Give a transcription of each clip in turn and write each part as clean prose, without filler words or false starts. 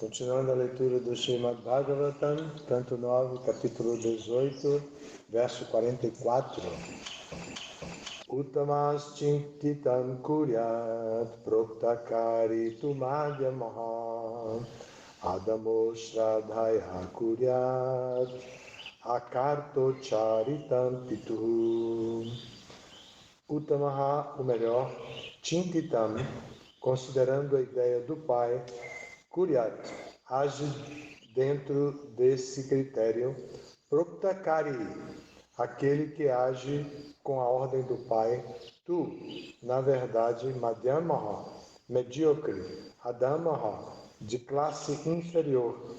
Continuando a leitura do Srimad Bhagavatam, canto 9, capítulo 18, verso 44. Uttamas chintitam kuryat proktakari tumadhyamaha adamo shradhaya kuryat akarto charitam pitu. Uttamaha, o melhor, chintitam, considerando a ideia do pai, Kuryat, age dentro desse critério, Proktakari, aquele que age com a ordem do pai, tu, na verdade, Madhyamaha, medíocre, Adamaha, de classe inferior,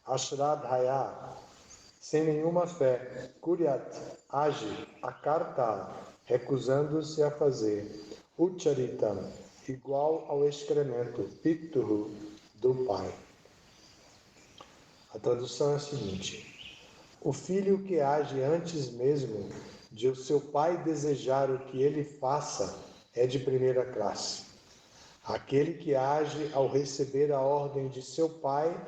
Ashradhaya, sem nenhuma fé, Kuryat, age, Akarta, recusando-se a fazer, Ucharitam, igual ao excremento, Pituhu, do pai. A tradução é a seguinte: o filho que age antes mesmo de o seu pai desejar o que ele faça é de primeira classe. Aquele que age ao receber a ordem de seu pai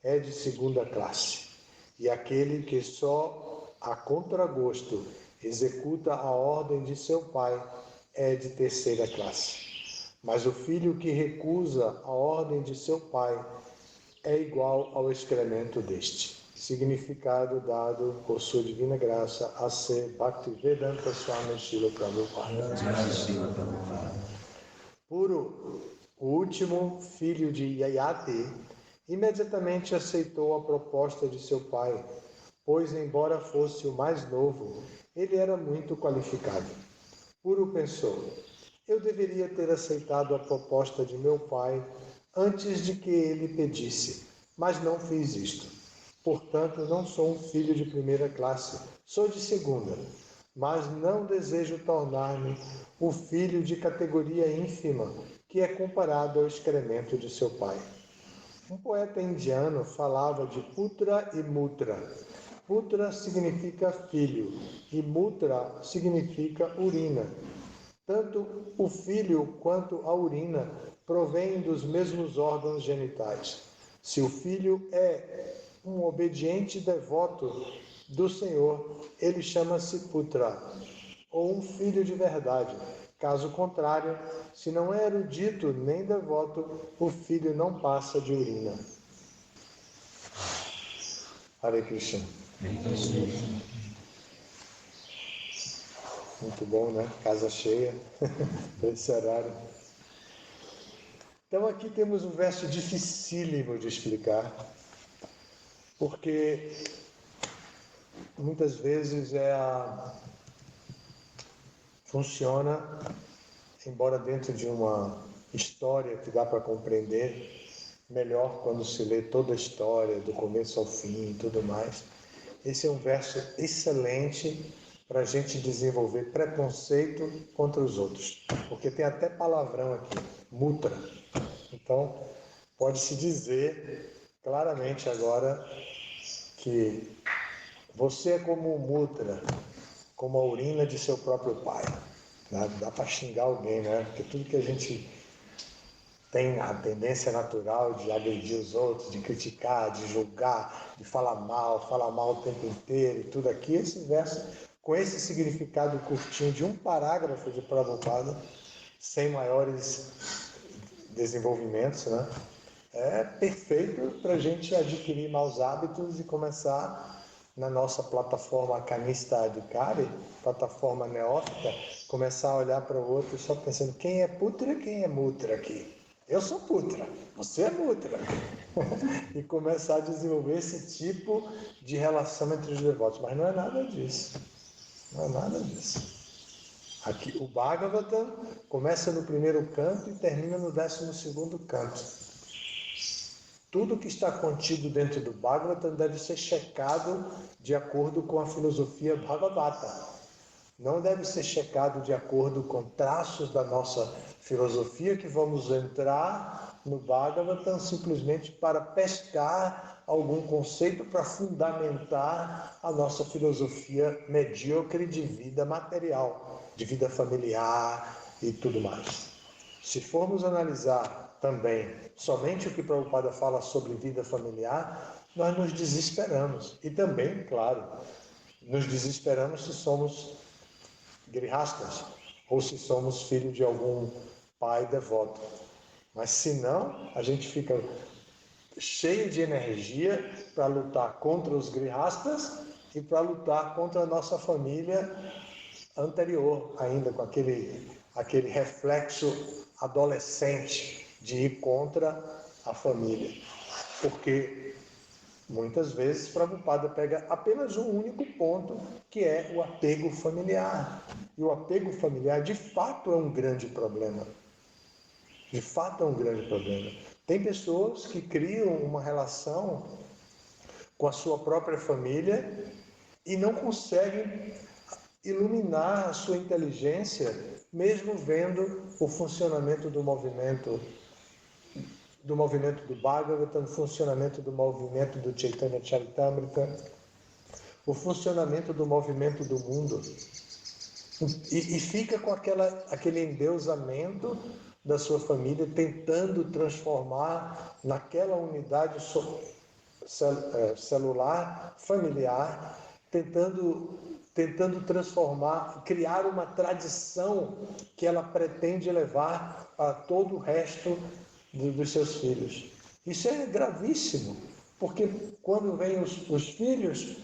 é de segunda classe. E aquele que só a contragosto executa a ordem de seu pai é de terceira classe. Mas o filho que recusa a ordem de seu pai é igual ao excremento deste. Significado dado por sua divina graça a ser Bhaktivedanta Swami Srila Prabhupada. Puro, o último filho de Yayati, imediatamente aceitou a proposta de seu pai, pois, embora fosse o mais novo, ele era muito qualificado. Puro pensou: eu deveria ter aceitado a proposta de meu pai antes de que ele pedisse, mas não fiz isto. Portanto, não sou um filho de primeira classe, sou de segunda, mas não desejo tornar-me o filho de categoria ínfima que é comparado ao excremento de seu pai. Um poeta indiano falava de Putra e Mutra. Putra significa filho e Mutra significa urina. Tanto o filho quanto a urina provêm dos mesmos órgãos genitais. Se o filho é um obediente devoto do Senhor, ele chama-se Putra, ou um filho de verdade. Caso contrário, se não é erudito nem devoto, o filho não passa de urina. Hare Krishna. Muito bom, né? Casa cheia, para esse horário. Então aqui temos um verso dificílimo de explicar, porque muitas vezes funciona, embora dentro de uma história que dá para compreender melhor quando se lê toda a história, do começo ao fim e tudo mais. Esse é um verso excelente para a gente desenvolver preconceito contra os outros, porque tem até palavrão aqui, mutra. Então, pode-se dizer claramente agora que você é como o mutra, como a urina de seu próprio pai. Dá para xingar alguém, né? Porque tudo que a gente tem a tendência natural de agredir os outros, de criticar, de julgar, de falar mal o tempo inteiro e tudo aqui, esse verso, com esse significado curtinho de um parágrafo de Prabhupada, sem maiores desenvolvimentos, né? É perfeito para a gente adquirir maus hábitos e começar na nossa plataforma Kanista Adhikari, plataforma neófita, começar a olhar para o outro só pensando quem é putra e quem é mutra aqui. Eu sou putra, você é mutra. E começar a desenvolver esse tipo de relação entre os devotos. Mas não é nada disso. Não é nada disso. Aqui, o Bhagavatam começa no primeiro canto e termina no 12º canto. Tudo que está contido dentro do Bhagavatam deve ser checado de acordo com a filosofia Bhagavata. Não deve ser checado de acordo com traços da nossa filosofia, que vamos entrar no Bhagavatam simplesmente para pescar algum conceito para fundamentar a nossa filosofia medíocre de vida material, de vida familiar e tudo mais. Se formos analisar também somente o que Prabhupada fala sobre vida familiar, nós nos desesperamos. E também, claro, nos desesperamos se somos grihastas ou se somos filhos de algum pai devoto. Mas se não, a gente fica cheio de energia para lutar contra os grihastas e para lutar contra a nossa família anterior, ainda com aquele reflexo adolescente de ir contra a família. Porque muitas vezes Prabhupada pega apenas um único ponto, que é o apego familiar. E o apego familiar, de fato, é um grande problema. De fato, é um grande problema. Tem pessoas que criam uma relação com a sua própria família e não conseguem iluminar a sua inteligência, mesmo vendo o funcionamento do movimento do Bhagavatam, o funcionamento do movimento do Chaitanya Charitamrita, o funcionamento do movimento do mundo. E fica com aquele endeusamento da sua família, tentando transformar naquela unidade celular, familiar, tentando transformar, criar uma tradição que ela pretende levar a todo o resto dos seus filhos. Isso é gravíssimo, porque quando vêm os filhos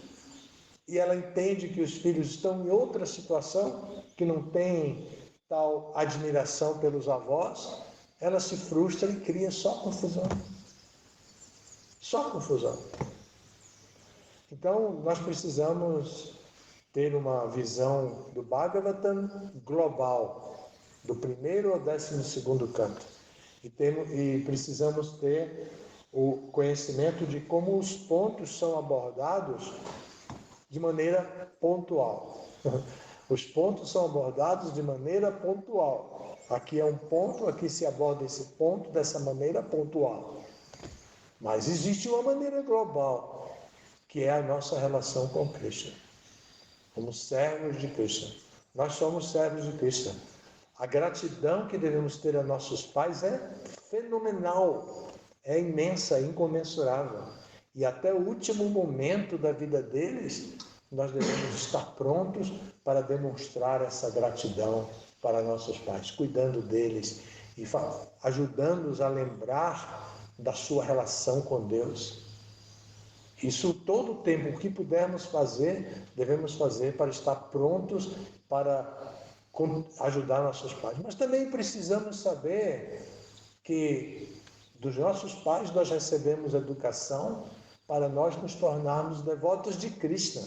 e ela entende que os filhos estão em outra situação, que não tem tal admiração pelos avós, ela se frustra e cria só confusão. Só confusão. Então, nós precisamos ter uma visão do Bhagavatam global, do 1º ao 12º canto. E precisamos ter o conhecimento de como os pontos são abordados de maneira pontual. Os pontos são abordados de maneira pontual. Aqui é um ponto, aqui se aborda esse ponto dessa maneira pontual. Mas existe uma maneira global, que é a nossa relação com Krishna. Como servos de Krishna. Nós somos servos de Krishna. A gratidão que devemos ter a nossos pais é fenomenal, é imensa, é incomensurável. E até o último momento da vida deles, nós devemos estar prontos para demonstrar essa gratidão para nossos pais, cuidando deles e ajudando-os a lembrar da sua relação com Deus. Isso todo o tempo, o que pudermos fazer, devemos fazer para estar prontos para ajudar nossos pais. Mas também precisamos saber que dos nossos pais nós recebemos educação para nós nos tornarmos devotos de Krishna.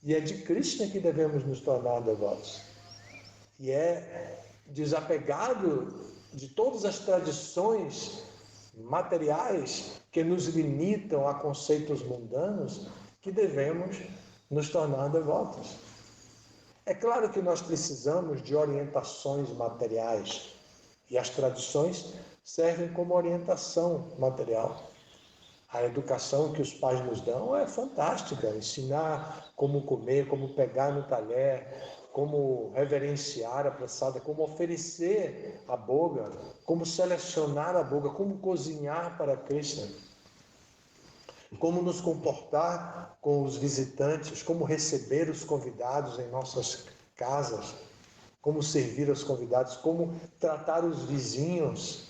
E é de Krishna que devemos nos tornar devotos. E é desapegado de todas as tradições materiais que nos limitam a conceitos mundanos que devemos nos tornar devotos. É claro que nós precisamos de orientações materiais e as tradições servem como orientação material. A educação que os pais nos dão é fantástica, ensinar como comer, como pegar no talher, como reverenciar a praçada, como oferecer a boga, como selecionar a boga, como cozinhar para Krishna, como nos comportar com os visitantes, como receber os convidados em nossas casas, como servir aos convidados, como tratar os vizinhos,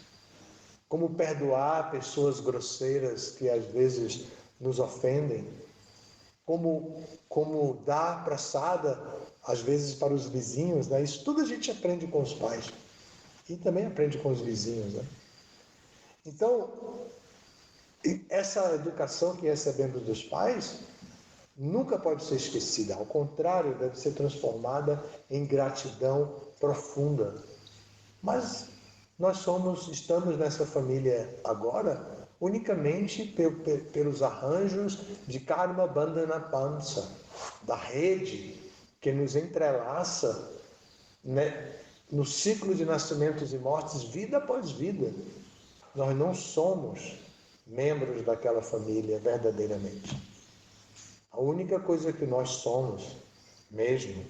como perdoar pessoas grosseiras que às vezes nos ofendem, como dar praçada às vezes para os vizinhos, né? Isso tudo a gente aprende com os pais e também aprende com os vizinhos, né? Então, essa educação que recebemos dos pais nunca pode ser esquecida, ao contrário, deve ser transformada em gratidão profunda. Mas nós estamos nessa família agora unicamente pelos arranjos de Karma Bandhana Pancha, da rede que nos entrelaça, né, no ciclo de nascimentos e mortes, vida após vida. Nós não somos membros daquela família verdadeiramente. A única coisa que nós somos mesmo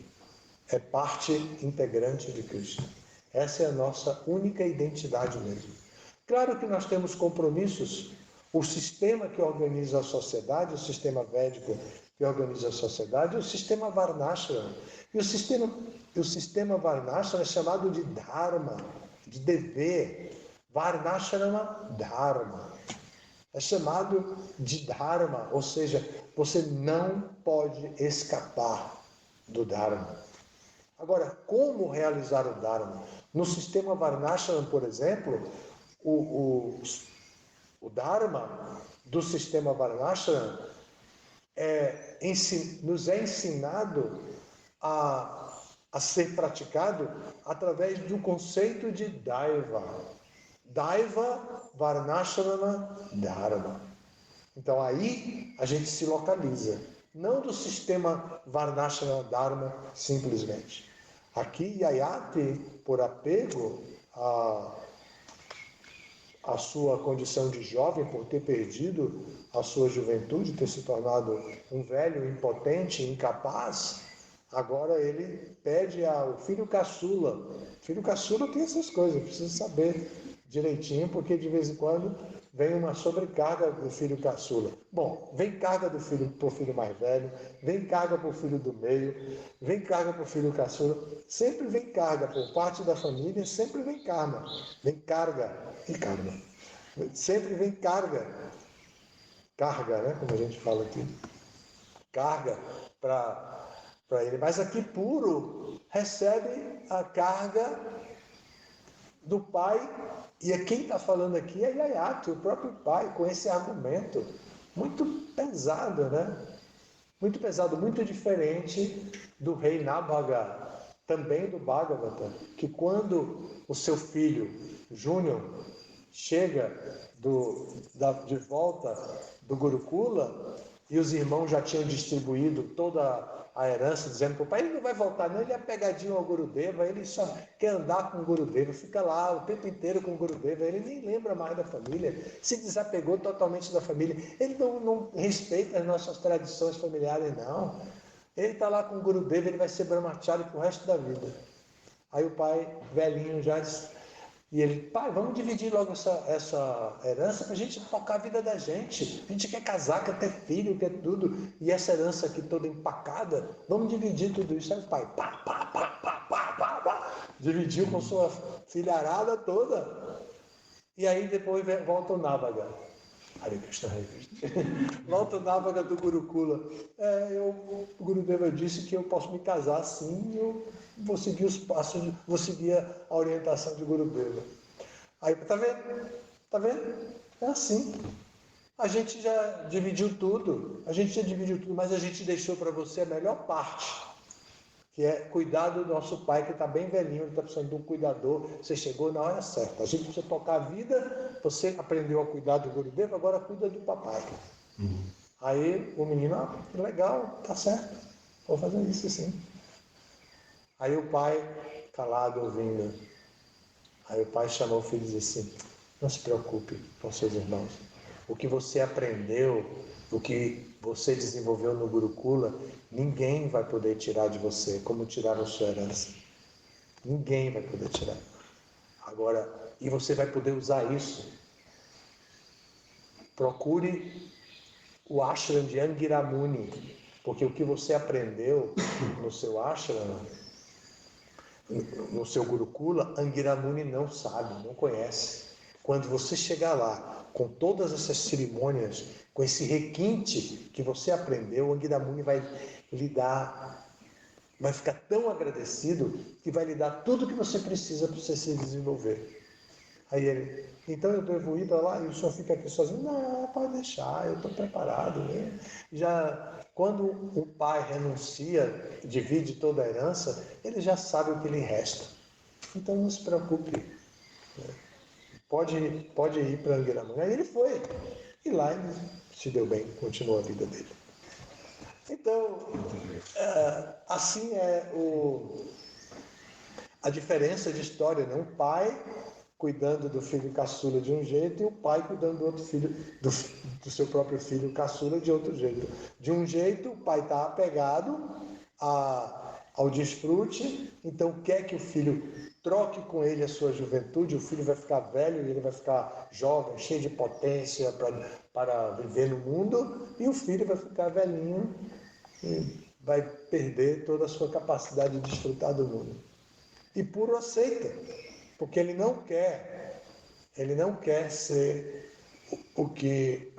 é parte integrante de Cristo. Essa é a nossa única identidade mesmo. Claro que nós temos compromissos. O sistema que organiza a sociedade, o sistema védico que organiza a sociedade, é o sistema Varnashram. E o sistema Varnashram é chamado de Dharma, de dever. Varnashrama Dharma. É chamado de Dharma, ou seja, você não pode escapar do Dharma. Agora, como realizar o Dharma? No sistema Varnashram, por exemplo, o Dharma do sistema Varnashram nos é ensinado a ser praticado através do conceito de Daiva. Daiva Varnashrama Dharma. Então aí a gente se localiza. Não do sistema Varnashrama Dharma simplesmente. Aqui Yayati, por apego a sua condição de jovem, por ter perdido a sua juventude, ter se tornado um velho impotente, incapaz, agora ele pede ao filho caçula. O filho caçula tem essas coisas, precisa saber direitinho, porque de vez em quando vem uma sobrecarga do filho caçula. Bom, vem carga do filho para o filho mais velho, vem carga para o filho do meio, vem carga para o filho caçula, sempre vem carga por parte da família, sempre vem karma, vem carga e karma. Sempre vem carga, né, como a gente fala aqui, carga para ele. Mas aqui Puro recebe a carga do pai, e quem está falando aqui é Yayati, o próprio pai, com esse argumento muito pesado, né? Muito pesado, muito diferente do rei Nabhaga, também do Bhagavata, que quando o seu filho, Júnior, chega de volta do Gurukula, e os irmãos já tinham distribuído toda a herança, dizendo para o pai, ele não vai voltar não, ele é pegadinho ao Gurudeva, ele só quer andar com o Gurudeva, fica lá o tempo inteiro com o Gurudeva, ele nem lembra mais da família, se desapegou totalmente da família, ele não respeita as nossas tradições familiares, não. Ele está lá com o Gurudeva, ele vai ser brahmachari pro resto da vida. Aí o pai, velhinho, já disse, e ele, pai, vamos dividir logo essa herança para a gente tocar a vida da gente. A gente quer casar, quer ter filho, quer tudo. E essa herança aqui toda empacada, vamos dividir tudo isso. Aí o pai, dividiu com sua filharada toda. E aí depois volta o Navaga. Hare Krishna, Hare Krishna. Volta o Navaga do Gurukula. O Gurudeva disse que eu posso me casar assim, eu vou seguir os passos, vou seguir a orientação de Gurudeva. Aí, tá vendo? Tá vendo? É assim. A gente já dividiu tudo, mas a gente deixou para você a melhor parte, que é cuidar do nosso pai, que está bem velhinho, ele está precisando de um cuidador, você chegou na hora certa. A gente precisa tocar a vida, você aprendeu a cuidar do Gurudeva, agora cuida do papai. Aí o menino, legal, tá certo, vou fazer isso sim. Aí o pai, calado, ouvindo. Aí o pai chamou o filho e disse assim, não se preocupe com seus irmãos. O que você aprendeu, o que você desenvolveu no Gurukula, ninguém vai poder tirar de você, como tiraram sua herança. Ninguém vai poder tirar. Agora, e você vai poder usar isso. Procure o ashram de Angiramuni, porque o que você aprendeu no seu ashram, no seu Gurukula, Angiramuni não sabe, não conhece. Quando você chegar lá, com todas essas cerimônias, com esse requinte que você aprendeu, o Angiramuni vai lhe dar, vai ficar tão agradecido que vai lhe dar tudo que você precisa para você se desenvolver. Aí ele, então eu devo ir para lá e o senhor fica aqui sozinho? Não, pode deixar, eu estou preparado. Né? Já quando o pai renuncia, divide toda a herança, ele já sabe o que lhe resta. Então não se preocupe. Pode ir para Angiramuni. Aí ele foi. E lá ele se deu bem, continuou a vida dele. Então, assim é a diferença de história, né? Um pai cuidando do filho caçula de um jeito e o pai cuidando do outro filho, do seu próprio filho caçula de outro jeito. De um jeito, o pai está apegado ao desfrute, então quer que o filho troque com ele a sua juventude, o filho vai ficar velho e ele vai ficar jovem, cheio de potência para viver no mundo, e o filho vai ficar velhinho e vai perder toda a sua capacidade de desfrutar do mundo. E Puro aceita, porque ele não quer ser o que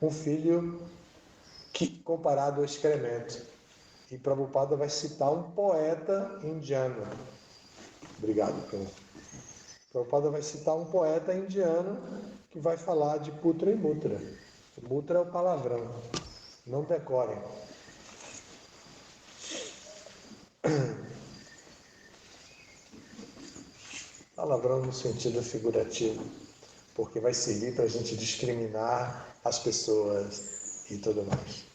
um filho comparado ao excremento. E Prabhupada vai citar um poeta indiano. Obrigado, Pedro. Prabhupada vai citar um poeta indiano que vai falar de Putra e Mutra. Mutra é o palavrão. Não decorem. Palavrão no sentido figurativo, porque vai servir para a gente discriminar as pessoas e tudo mais.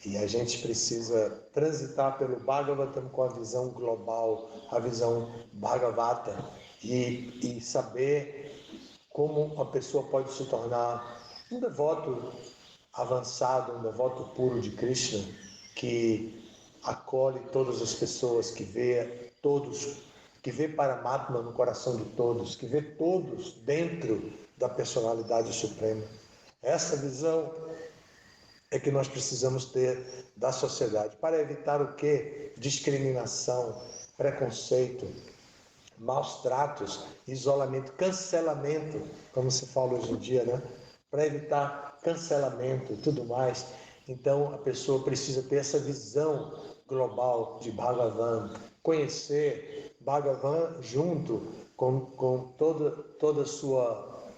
E a gente precisa transitar pelo Bhagavatam com a visão global, a visão Bhagavata, e saber como a pessoa pode se tornar um devoto avançado, um devoto puro de Krishna, que acolhe todas as pessoas, que vê Paramatma no coração de todos, que vê todos dentro da personalidade suprema. Essa visão é que nós precisamos ter da sociedade para evitar o quê? Discriminação, preconceito, maus tratos, isolamento, cancelamento, como se fala hoje em dia, né? Para evitar cancelamento e tudo mais. Então a pessoa precisa ter essa visão global de Bhagavan, conhecer Bhagavan junto com toda a sua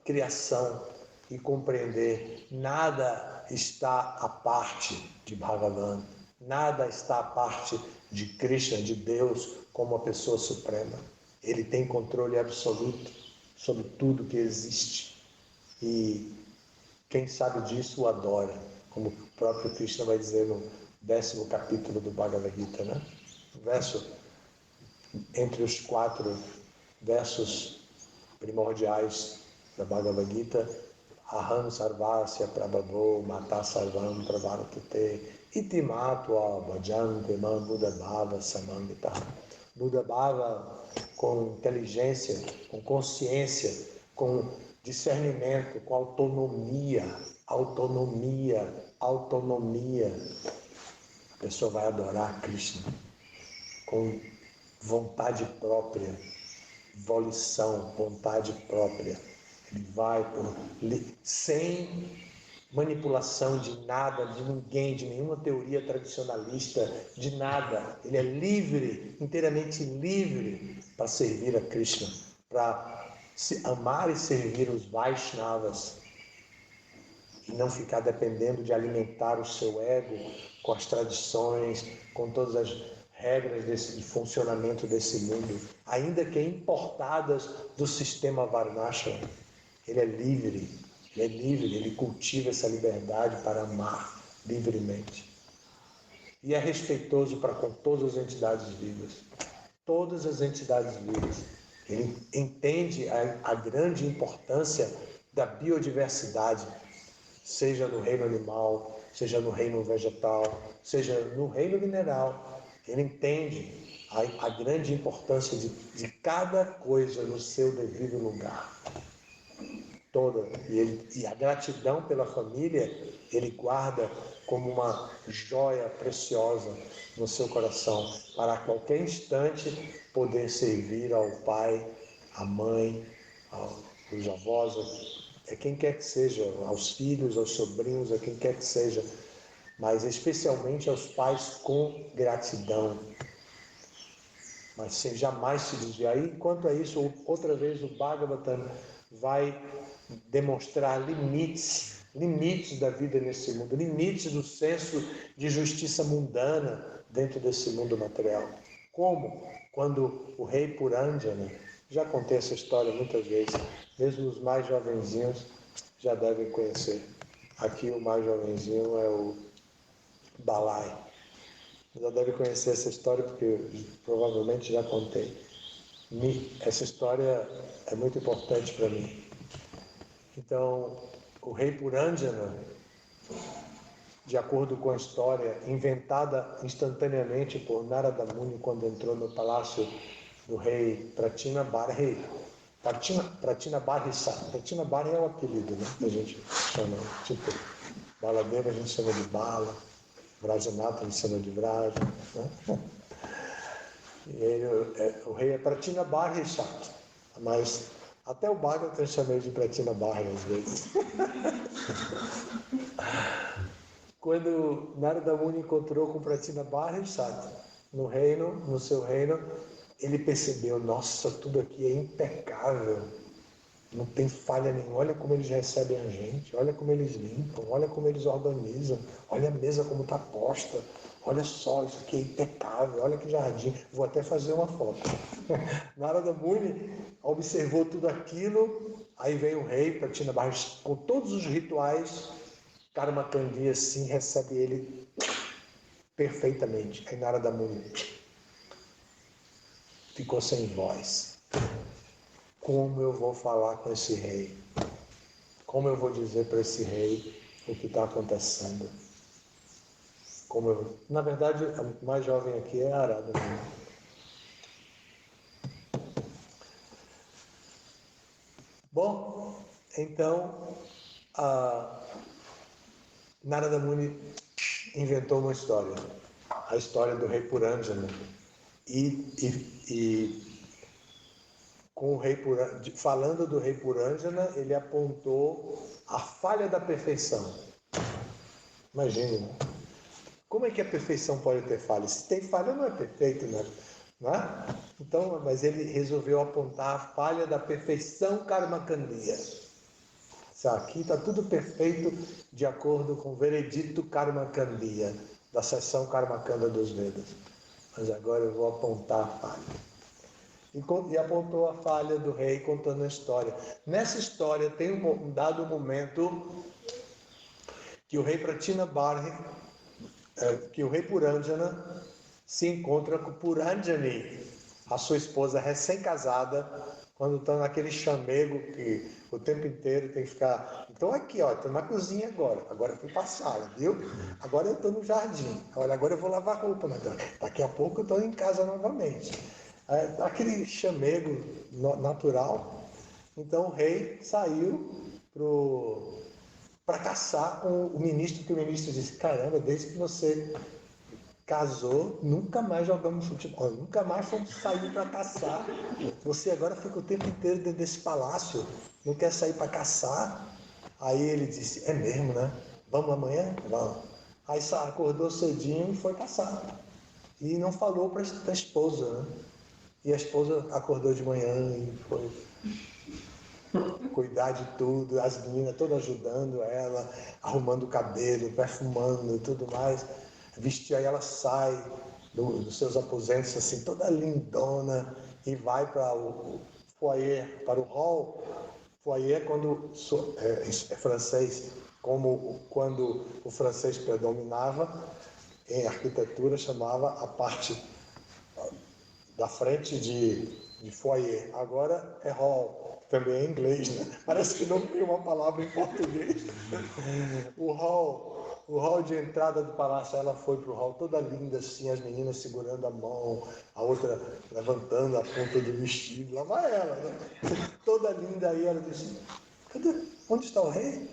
criação e compreender nada está à parte de Bhagavan, nada está à parte de Krishna, de Deus, como a pessoa suprema. Ele tem controle absoluto sobre tudo que existe. E quem sabe disso o adora, como o próprio Krishna vai dizer no 10º capítulo do Bhagavad Gita, né? Verso, entre os 4 versos primordiais da Bhagavad Gita, Aham sarvasya prabhavo mata sarvam prabharatute iti matva bhajante man Buddha Bhava samamita. Buddha Bhava com inteligência, com consciência, com discernimento, com autonomia. A pessoa vai adorar Krishna com vontade própria, volição, vontade própria. Ele vai sem manipulação de nada, de ninguém, de nenhuma teoria tradicionalista, de nada. Ele é livre, inteiramente livre para servir a Krishna, para se amar e servir os Vaishnavas e não ficar dependendo de alimentar o seu ego com as tradições, com todas as regras de funcionamento desse mundo, ainda que importadas do sistema Varnashram. Ele é livre, ele cultiva essa liberdade para amar livremente. E é respeitoso para com todas as entidades vivas. Todas as entidades vivas. Ele entende a grande importância da biodiversidade, seja no reino animal, seja no reino vegetal, seja no reino mineral. Ele entende a grande importância de cada coisa no seu devido lugar. Toda. E a gratidão pela família, ele guarda como uma joia preciosa no seu coração, para a qualquer instante poder servir ao pai, à mãe, aos avós, a quem quer que seja, aos filhos, aos sobrinhos, a quem quer que seja, mas especialmente aos pais com gratidão. Mas sem jamais se desviar. E quanto a isso, outra vez o Bhagavatam vai demonstrar limites da vida nesse mundo, limites do senso de justiça mundana dentro desse mundo material. Como? Quando o rei Purandjana, já contei essa história muitas vezes, mesmo os mais jovenzinhos já devem conhecer. Aqui o mais jovenzinho é o Balai. Já deve conhecer essa história porque eu provavelmente já contei. Essa história é muito importante para mim. Então, o rei Purandjana de acordo com a história, inventada instantaneamente por Narada Muni quando entrou no palácio do rei Pratinabarhi. Pratinabarhi é o apelido, né? Que a gente chama, tipo, Baladeva a gente chama de Bala, Vrajanata a gente chama de Vraja, né? O rei é Pratinabarhi Shat, mas até o Bhagavatam eu chamei de Pratinabarhi às vezes. Quando Narada Muni encontrou com Pratinabarhi Shat no seu reino, ele percebeu, nossa, tudo aqui é impecável, não tem falha nenhuma, olha como eles recebem a gente, olha como eles limpam, olha como eles organizam, olha a mesa como está posta, olha só, isso aqui é impecável, olha que jardim, vou até fazer uma foto. Narada Muni observou tudo aquilo, aí vem o rei Pratinabarhi com todos os rituais, Karma Candia assim recebe ele perfeitamente. Aí Narada Muni ficou sem voz. Como eu vou falar com esse rei? Como eu vou dizer para esse rei o que está acontecendo? Na verdade, a mais jovem aqui é a Arada. Bom, então a Narada Muni inventou uma história, a história do rei Purandjana. E com o rei falando do rei Purandjana, ele apontou a falha da perfeição. Imagine, né? Como é que a perfeição pode ter falha? Se tem falha, não é perfeito, né? Não é? Então, mas ele resolveu apontar a falha da perfeição Karmakandiya. Aqui está tudo perfeito de acordo com o veredito Karmakandiya, da seção Karmakanda dos Vedas. Mas agora eu vou apontar a falha. E apontou a falha do rei contando a história. Nessa história tem um dado momento que o rei Pratinabarhi, que o rei Purandjana se encontra com Puranjani, a sua esposa recém-casada, quando estão naquele chamego que o tempo inteiro tem que ficar. Então aqui, ó, estou na cozinha agora eu fui para a sala, viu? Agora eu estou no jardim, olha, agora eu vou lavar roupa, daqui a pouco eu estou em casa novamente. Aquele chamego natural. Então o rei saiu para caçar com o ministro, que o ministro disse, caramba, desde que você casou, nunca mais jogamos futebol, nunca mais fomos sair para caçar. Você agora fica o tempo inteiro dentro desse palácio, não quer sair para caçar. Aí ele disse, é mesmo, né? Vamos amanhã? Vamos. Aí acordou cedinho e foi caçar. E não falou para a esposa, né? E a esposa acordou de manhã e foi cuidar de tudo, as meninas todas ajudando ela, arrumando o cabelo, perfumando e tudo mais. Vestir, aí ela sai dos seus aposentos assim, toda lindona, e vai para o foyer, para o hall. Foyer é francês, como quando o francês predominava, em arquitetura chamava a parte da frente de foyer. Agora é hall, também é inglês, né? Parece que não tem uma palavra em português. O hall de entrada do palácio, ela foi pro hall toda linda assim, as meninas segurando a mão, a outra levantando a ponta do vestido, lá vai ela, né? Toda linda. Aí ela disse, onde está o rei?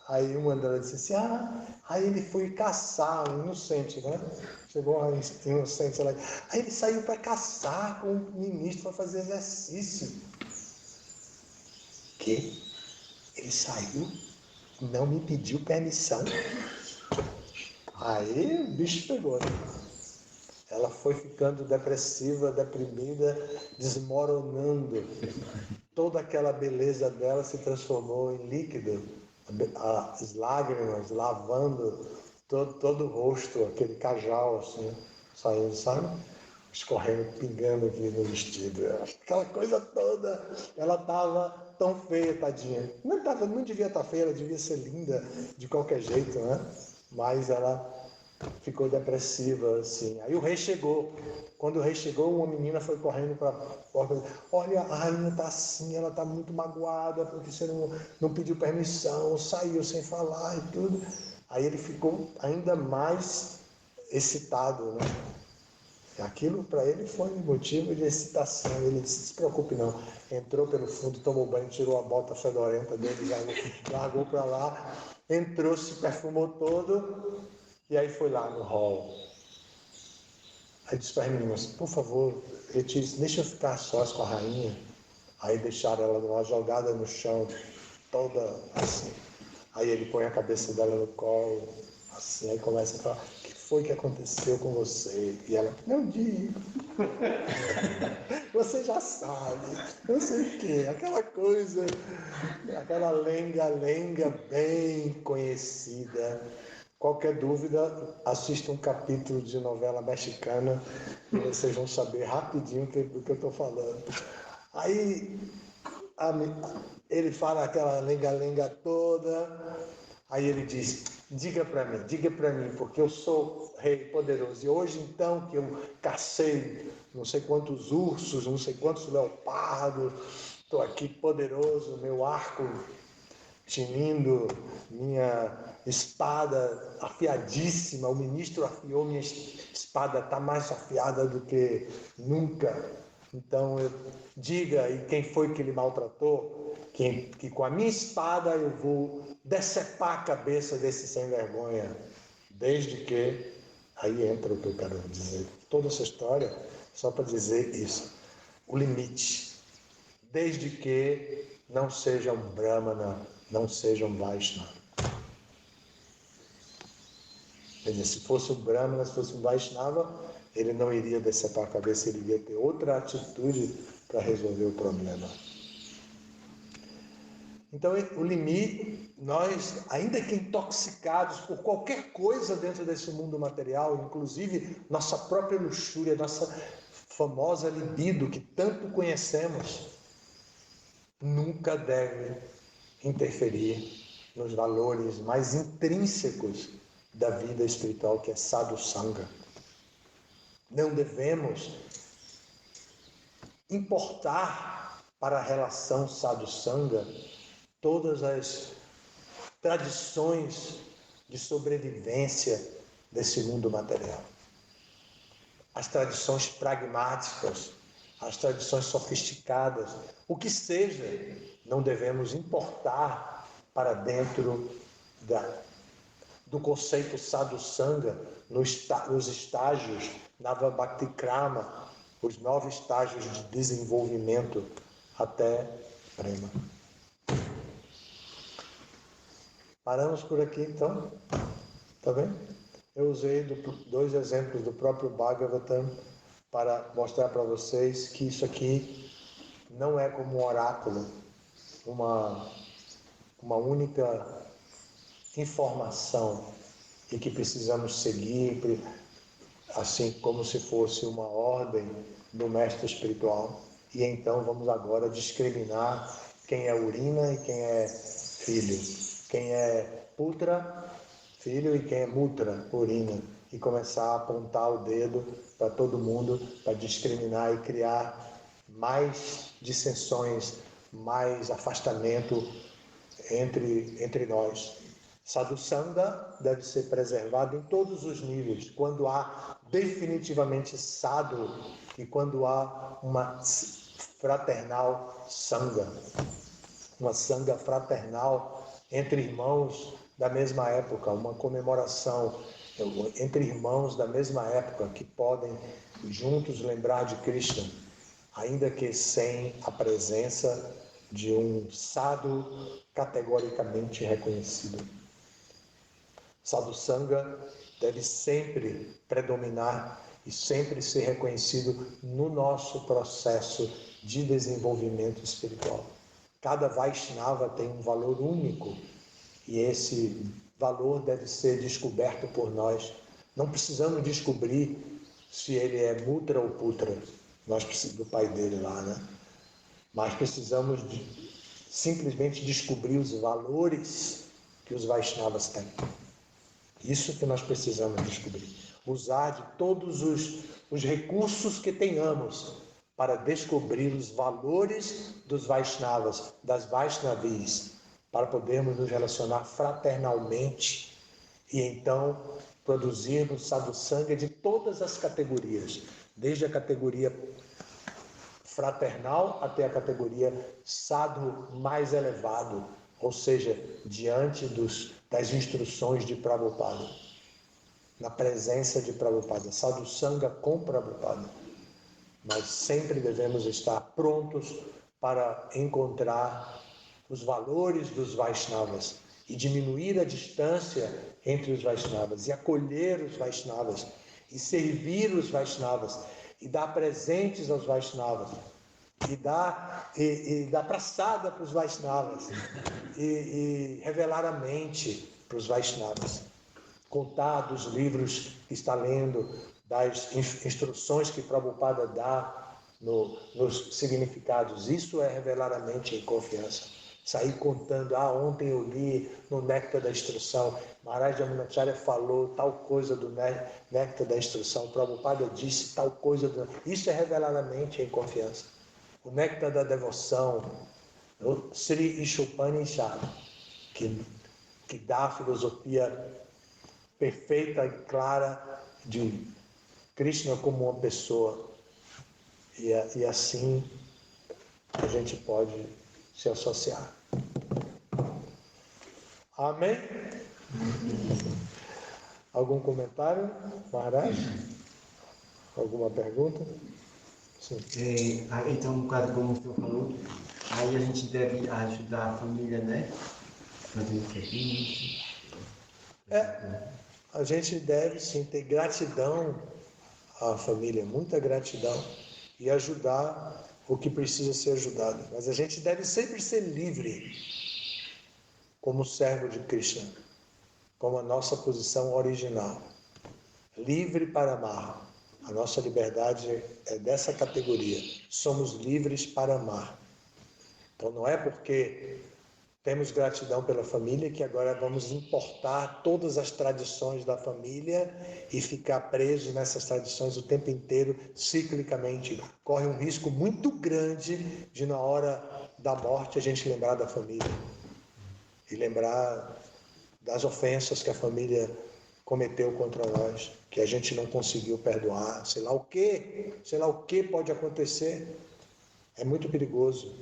Aí uma delas disse assim, aí ele foi caçar, um inocente, né? Chegou a inocente lá. Aí ele saiu para caçar com o ministro para fazer exercício. Que? Ele saiu e não me pediu permissão. Aí o bicho pegou, né? Ela foi ficando depressiva, deprimida, desmoronando. Toda aquela beleza dela se transformou em líquido. As lágrimas lavando todo o rosto, aquele cajal assim, saindo, sabe? Escorrendo, pingando aqui no vestido. Aquela coisa toda. Ela estava tão feia, tadinha. Não devia estar feia, ela devia ser linda de qualquer jeito, né? Mas ela ficou depressiva, assim. Aí o rei chegou. Quando o rei chegou, uma menina foi correndo para a porta. Olha, a rainha está assim, ela está muito magoada, porque você não pediu permissão, saiu sem falar e tudo. Aí ele ficou ainda mais excitado, né? Aquilo para ele foi motivo de excitação. Ele disse, não se preocupe não. Entrou pelo fundo, tomou banho, tirou a bota fedorenta dele, largou para lá, entrou, se perfumou todo e aí foi lá no hall. Aí disse para as meninas, por favor, ele disse, deixa eu ficar sós com a rainha. Aí deixaram ela numa jogada no chão, toda assim. Aí ele põe a cabeça dela no colo, assim, aí começa a falar, o que foi que aconteceu com você? E ela, não digo. Você já sabe, não sei o quê. Aquela coisa, aquela lenga-lenga bem conhecida. Qualquer dúvida, assista um capítulo de novela mexicana e vocês vão saber rapidinho do que eu estou falando. Aí ele fala aquela lenga-lenga toda, aí ele diz, diga para mim, porque eu sou rei poderoso. E hoje então que eu cacei não sei quantos ursos, não sei quantos leopardos, estou aqui poderoso, meu arco tinindo, minha espada afiadíssima, o ministro afiou, minha espada está mais afiada do que nunca. Então, diga aí quem foi que ele maltratou, que com a minha espada eu vou decepar a cabeça desse sem vergonha. Desde que, aí entra o que eu quero dizer, toda essa história, só para dizer isso, o limite. Desde que não seja um Brahmana, não seja um Vaishnava. Quer dizer, se fosse um Brahmana, se fosse um Vaishnava, ele não iria decepar a cabeça, ele iria ter outra atitude para resolver o problema. Então, o limite, nós, ainda que intoxicados por qualquer coisa dentro desse mundo material, inclusive nossa própria luxúria, nossa famosa libido que tanto conhecemos, nunca deve interferir nos valores mais intrínsecos da vida espiritual, que é sadhusanga. Não devemos importar para a relação sadhusanga todas as tradições de sobrevivência desse mundo material. As tradições pragmáticas, as tradições sofisticadas, o que seja, não devemos importar para dentro do conceito sadhusanga, nos estágios Navabhaktikrama, os 9 estágios de desenvolvimento até Prema. Paramos por aqui então, tá bem? Eu usei 2 exemplos do próprio Bhagavatam para mostrar para vocês que isso aqui não é como um oráculo, uma única informação e que precisamos seguir, assim como se fosse uma ordem do mestre espiritual. E então vamos agora discriminar quem é urina e quem é filho, quem é putra, filho, e quem é mutra, urina, e começar a apontar o dedo para todo mundo, para discriminar e criar mais dissensões, mais afastamento entre nós. Sadhusanga deve ser preservado em todos os níveis, quando há definitivamente sadhu e quando há uma fraternal sangha, uma sangha fraternal entre irmãos da mesma época, uma comemoração entre irmãos da mesma época que podem juntos lembrar de Krishna, ainda que sem a presença de um sadhu categoricamente reconhecido. Sadhusanga deve sempre predominar e sempre ser reconhecido no nosso processo de desenvolvimento espiritual. Cada Vaishnava tem um valor único e esse valor deve ser descoberto por nós. Não precisamos descobrir se ele é mutra ou putra, nós precisamos do pai dele lá, né? Mas precisamos simplesmente descobrir os valores que os Vaishnavas têm. Isso que nós precisamos descobrir. Usar de todos os recursos que tenhamos para descobrir os valores dos Vaishnavas, das Vaishnavis, para podermos nos relacionar fraternalmente e então produzirmos sadhusanga de todas as categorias, desde a categoria fraternal até a categoria sadhu mais elevado, ou seja, diante das instruções de Prabhupada, na presença de Prabhupada, sadhusanga com Prabhupada. Mas sempre devemos estar prontos para encontrar os valores dos Vaishnavas e diminuir a distância entre os Vaishnavas e acolher os Vaishnavas e servir os Vaishnavas e dar presentes aos Vaishnavas e dar praçada para os Vaishnavas e revelar a mente para os Vaishnavas, contar dos livros que está lendo, das instruções que Prabhupada dá nos significados. Isso é revelar a mente em confiança. Sair contando, ontem eu li no Néctar da Instrução, Maharaj Yamunacharya falou tal coisa do Néctar da Instrução, Prabhupada disse tal coisa. Isso é revelar a mente em confiança. O Néctar da Devoção, o Sri Ishopanishad, que dá a filosofia perfeita e clara de Krishna como uma pessoa. E assim a gente pode se associar. Amém? Algum comentário, Maharaj? Alguma pergunta? Sim. Então, um bocado como o senhor falou, aí a gente deve ajudar a família, né? Fazendo serviço. A gente deve sim ter gratidão à família, muita gratidão, e ajudar o que precisa ser ajudado. Mas a gente deve sempre ser livre, como servo de Krishna, como a nossa posição original. Livre para amar. A nossa liberdade é dessa categoria. Somos livres para amar. Então não é porque temos gratidão pela família que agora vamos importar todas as tradições da família e ficar presos nessas tradições o tempo inteiro, ciclicamente. Corre um risco muito grande de, na hora da morte, a gente lembrar da família e lembrar das ofensas que a família cometeu contra nós, que a gente não conseguiu perdoar, sei lá o que pode acontecer. É muito perigoso.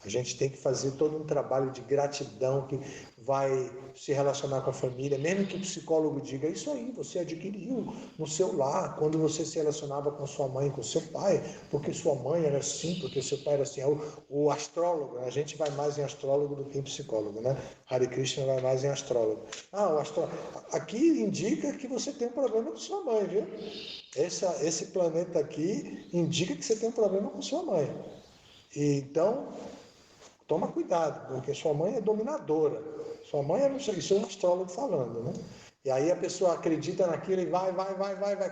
A gente tem que fazer todo um trabalho de gratidão que vai se relacionar com a família, mesmo que o psicólogo diga, isso aí, você adquiriu no seu lar, quando você se relacionava com sua mãe, com seu pai, porque sua mãe era assim, porque seu pai era assim. O astrólogo, a gente vai mais em astrólogo do que em psicólogo, né? Hare Krishna vai mais em astrólogo. O astrólogo. Aqui indica que você tem um problema com sua mãe, viu? Esse planeta aqui indica que você tem um problema com sua mãe. Então, toma cuidado, porque sua mãe é dominadora. Sua mãe é, isso é um astrólogo falando, né? E aí a pessoa acredita naquilo e vai,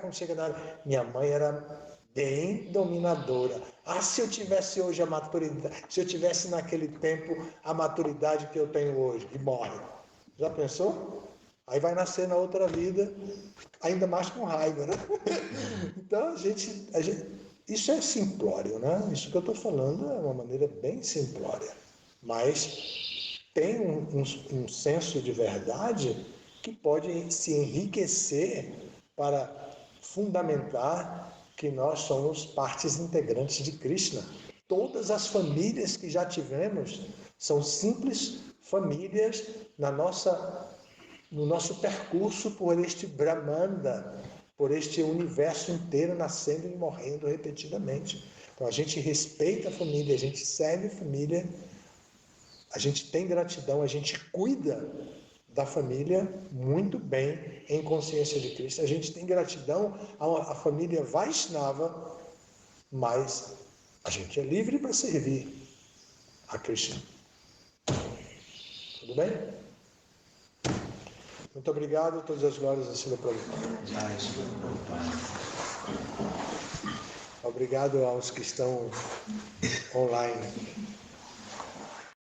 quando chega na hora. Minha mãe era bem dominadora. Se eu tivesse hoje a maturidade, se eu tivesse naquele tempo a maturidade que eu tenho hoje, e morre. Já pensou? Aí vai nascer na outra vida, ainda mais com raiva, né? Então a gente, isso é simplório, né? Isso que eu estou falando é uma maneira bem simplória. Mas tem um senso de verdade que pode se enriquecer para fundamentar que nós somos partes integrantes de Krishna. Todas as famílias que já tivemos são simples famílias no nosso percurso por este Brahmanda, por este universo inteiro nascendo e morrendo repetidamente. Então a gente respeita a família, a gente serve a família, a gente tem gratidão, a gente cuida da família muito bem em consciência de Cristo. A gente tem gratidão à família Vaishnava, mas a gente é livre para servir a Krishna. Tudo bem? Muito obrigado, todas as glórias a Srila Prabhupada. Obrigado aos que estão online.